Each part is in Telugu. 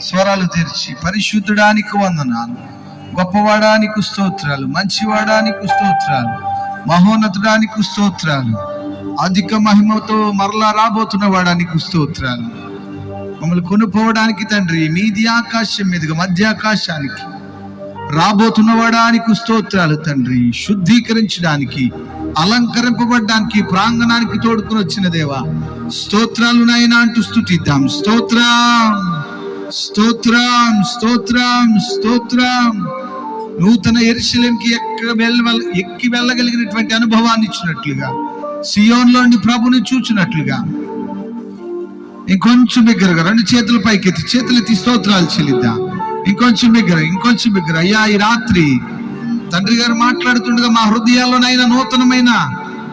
స్వరాలు తెరిచి పరిశుద్ధుడానికి వందనాలు, గొప్పవాడానికి స్తోత్రాలు, మంచివాడానికి స్తోత్రాలు, మహోన్నతుడానికి స్తోత్రాలు, అధిక మహిమతో మరలా రాబోతున్న వాడానికి స్తోత్రాలు. మమ్మల్ని కొనుక్కోవడానికి తండ్రి మీది ఆకాశం మీదుగా మధ్యాకాశానికి రాబోతున్న వాడానికి స్తోత్రాలు తండ్రి. శుద్ధీకరించడానికి, అలంకరింపబడ్డానికి, ప్రాంగణానికి తోడుకుని వచ్చిన దేవా స్తోత్రాలు నాయన అంటూ స్తుతిద్దాం. స్తోత్రం స్తోత్రం స్తోత్రం స్తోత్రం. నూతన యెరూషలేముకి ఎక్కి వెళ్ళగలిగినటువంటి అనుభవాన్ని ఇచ్చినట్లుగా, సియోన్లోని ప్రభుని చూచినట్లుగా ఇంకొంచెం బిగ్గరగా రెండు చేతులు పైకెత్తి, చేతులెత్తి స్తోత్రాలు చెల్లిద్దాం. ఇంకొంచెం బిగ్గర. అయ్యా, ఈ రాత్రి తండ్రి గారు మాట్లాడుతుండగా మా హృదయాల్లోనైనా నూతనమైన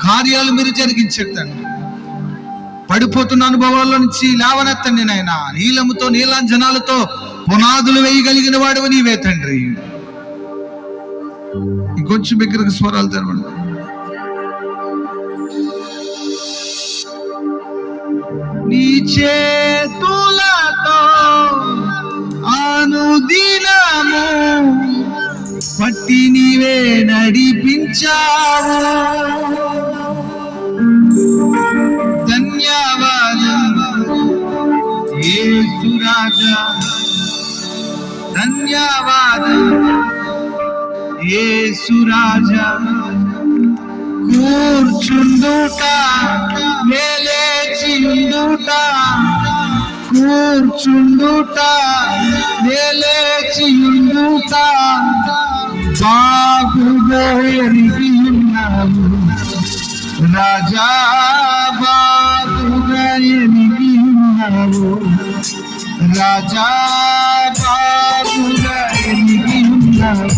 కార్యాలు మీరు జరిగించారు తండ్రి. పడిపోతున్న అనుభవాల్లో నుంచి లేవనెత్తండి నాయన. నీలముతో నీలాంజనాలతో పునాదులు వేయగలిగిన వాడు నీవే తండ్రి. ఇంకొంచెం బిగ్గరగా స్వరాలు తెరవండి. నీ చేతులతో అనుదినము పట్టి నీవే నడిపించావు. ధన్యవాదం యేసు రాజా, ధన్యవాదం యేసు రాజా. కూర్చుండుట లేచియుండుట, కూర్చుండుట లేచియుండుట బాగుగా ఎరిగి ఉన్నావు రాజా, బాగుగా ఎరిగి ఉన్నావు రాజా, బాగుగా ఎరిగి ఉన్నావు.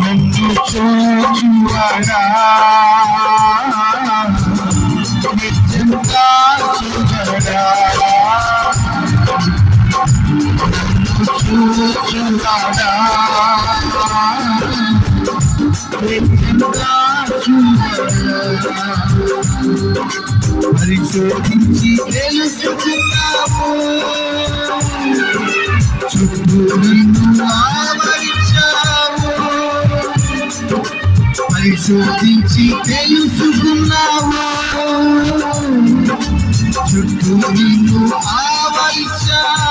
నన్ను చూచువాడా నిజంగా చూడడా, నన్ను చూచువాడా నిజంగా చూడడా. పరిశోధించి తెలుసుకున్నావు, చుట్టూ నిన్ను ఆవరించావు. పరిశోధించి తెలుసుకున్నావు, చుట్టూ నిన్ను ఆవరించావు.